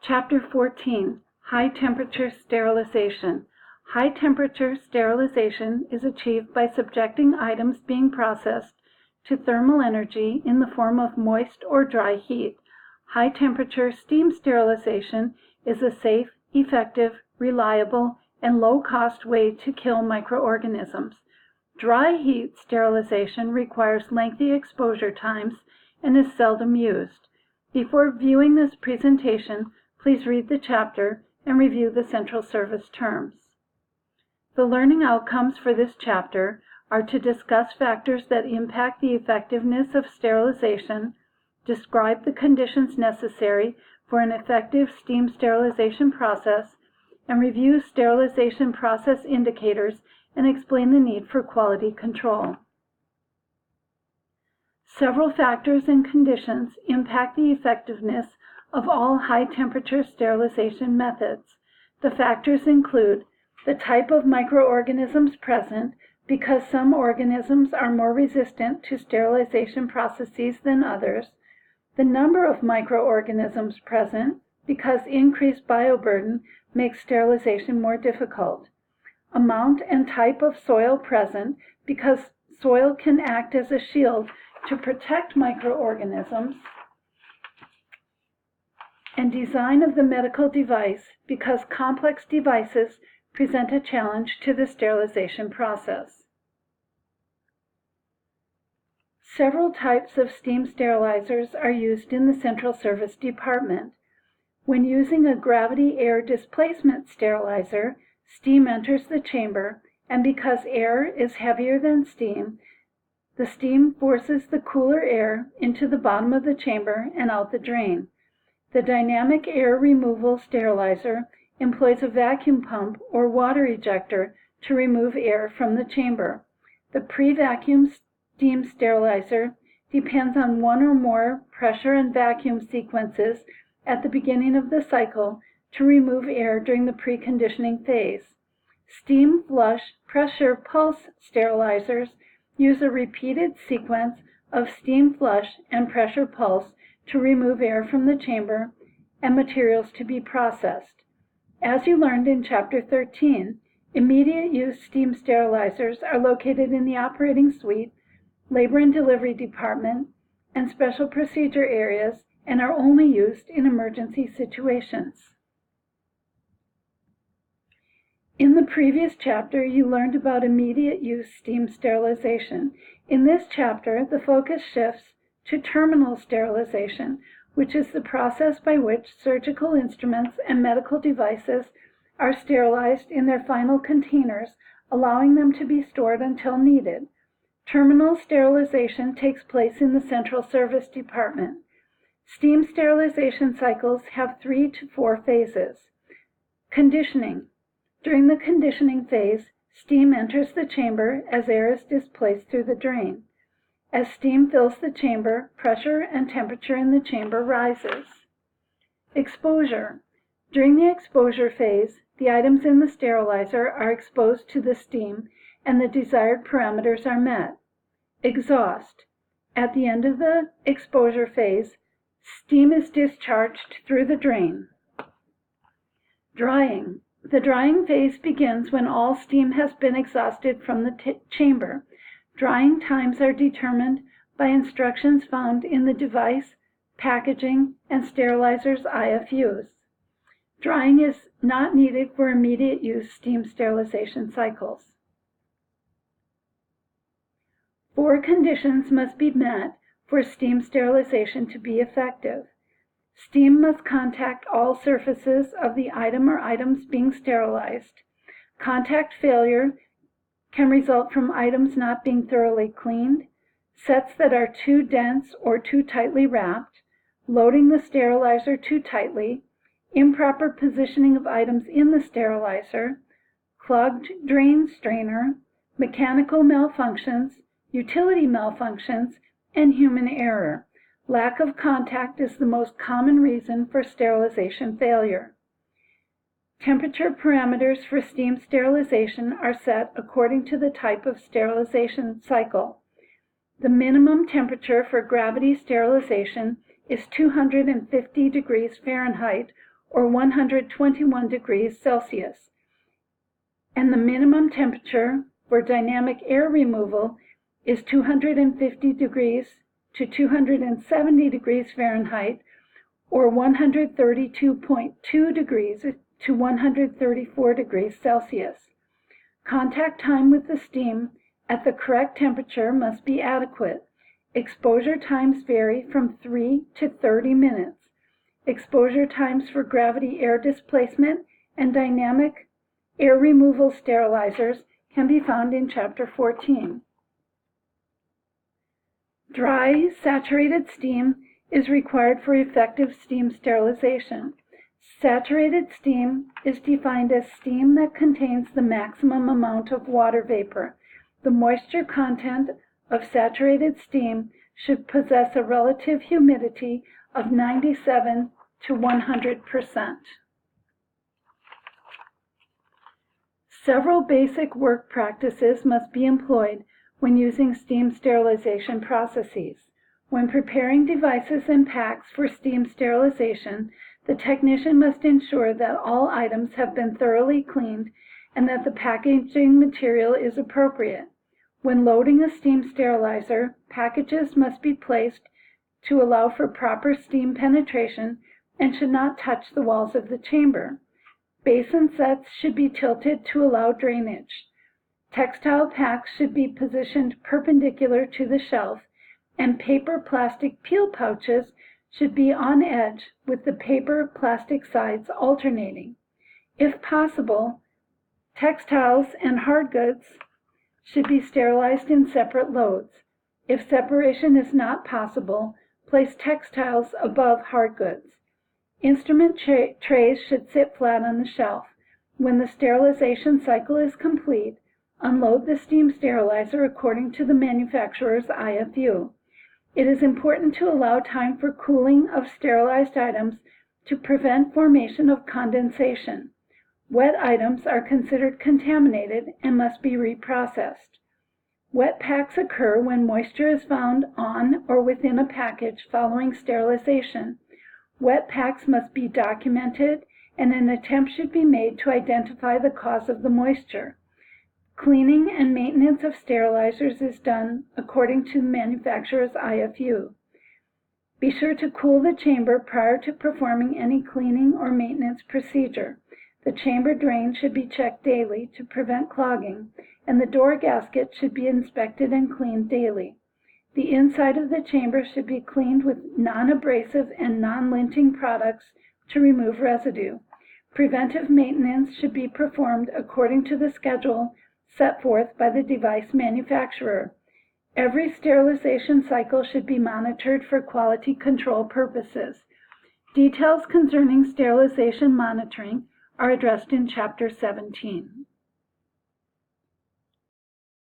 Chapter 14, High Temperature Sterilization. High temperature sterilization is achieved by subjecting items being processed to thermal energy in the form of moist or dry heat. High temperature steam sterilization is a safe, effective, reliable, and low-cost way to kill microorganisms. Dry heat sterilization requires lengthy exposure times and is seldom used. Before viewing this presentation, please read the chapter and review the central service terms. The learning outcomes for this chapter are to discuss factors that impact the effectiveness of sterilization, describe the conditions necessary for an effective steam sterilization process, and review sterilization process indicators and explain the need for quality control. Several factors and conditions impact the effectiveness of all high-temperature sterilization methods. The factors include the type of microorganisms present, because some organisms are more resistant to sterilization processes than others, the number of microorganisms present, because increased bioburden makes sterilization more difficult, amount and type of soil present, because soil can act as a shield to protect microorganisms, and design of the medical device, because complex devices present a challenge to the sterilization process. Several types of steam sterilizers are used in the Central Service Department. When using a gravity air displacement sterilizer, steam enters the chamber, and because air is heavier than steam, the steam forces the cooler air into the bottom of the chamber and out the drain. The dynamic air removal sterilizer employs a vacuum pump or water ejector to remove air from the chamber. The pre-vacuum steam sterilizer depends on one or more pressure and vacuum sequences at the beginning of the cycle to remove air during the preconditioning phase. Steam flush pressure pulse sterilizers use a repeated sequence of steam flush and pressure pulse to remove air from the chamber and materials to be processed. As you learned in Chapter 13, immediate use steam sterilizers are located in the operating suite, labor and delivery department, and special procedure areas, and are only used in emergency situations. In the previous chapter, you learned about immediate use steam sterilization. In this chapter, the focus shifts to terminal sterilization, which is the process by which surgical instruments and medical devices are sterilized in their final containers, allowing them to be stored until needed. Terminal sterilization takes place in the Central Service Department. Steam sterilization cycles have 3 to 4 phases. Conditioning. During the conditioning phase, steam enters the chamber as air is displaced through the drain. As steam fills the chamber, pressure and temperature in the chamber rises. Exposure. During the exposure phase, the items in the sterilizer are exposed to the steam and the desired parameters are met. Exhaust. At the end of the exposure phase, steam is discharged through the drain. Drying. The drying phase begins when all steam has been exhausted from the chamber. Drying times are determined by instructions found in the device, packaging, and sterilizer's IFUs. Drying is not needed for immediate use steam sterilization cycles. 4 conditions must be met for steam sterilization to be effective. Steam must contact all surfaces of the item or items being sterilized. Contact failure can result from items not being thoroughly cleaned, sets that are too dense or too tightly wrapped, loading the sterilizer too tightly, improper positioning of items in the sterilizer, clogged drain strainer, mechanical malfunctions, utility malfunctions, and human error. Lack of contact is the most common reason for sterilization failure. Temperature parameters for steam sterilization are set according to the type of sterilization cycle. The minimum temperature for gravity sterilization is 250 degrees Fahrenheit or 121 degrees Celsius. And the minimum temperature for dynamic air removal is 250 degrees to 270 degrees Fahrenheit, or 132.2 degrees to 134 degrees Celsius. Contact time with the steam at the correct temperature must be adequate. Exposure times vary from 3 to 30 minutes. Exposure times for gravity air displacement and dynamic air removal sterilizers can be found in Chapter 14. Dry, saturated steam is required for effective steam sterilization. Saturated steam is defined as steam that contains the maximum amount of water vapor. The moisture content of saturated steam should possess a relative humidity of 97 to 100%. Several basic work practices must be employed when using steam sterilization processes. When preparing devices and packs for steam sterilization, the technician must ensure that all items have been thoroughly cleaned and that the packaging material is appropriate. When loading a steam sterilizer, packages must be placed to allow for proper steam penetration and should not touch the walls of the chamber. Basin sets should be tilted to allow drainage. Textile packs should be positioned perpendicular to the shelf, and paper plastic peel pouches should be on edge with the paper plastic sides alternating. If possible, textiles and hard goods should be sterilized in separate loads. If separation is not possible, place textiles above hard goods. Instrument trays should sit flat on the shelf. When the sterilization cycle is complete, unload the steam sterilizer according to the manufacturer's IFU. It is important to allow time for cooling of sterilized items to prevent formation of condensation. Wet items are considered contaminated and must be reprocessed. Wet packs occur when moisture is found on or within a package following sterilization. Wet packs must be documented, and an attempt should be made to identify the cause of the moisture. Cleaning and maintenance of sterilizers is done according to the manufacturer's IFU. Be sure to cool the chamber prior to performing any cleaning or maintenance procedure. The chamber drain should be checked daily to prevent clogging, and the door gasket should be inspected and cleaned daily. The inside of the chamber should be cleaned with non-abrasive and non-linting products to remove residue. Preventive maintenance should be performed according to the schedule set forth by the device manufacturer. Every sterilization cycle should be monitored for quality control purposes. Details concerning sterilization monitoring are addressed in Chapter 17.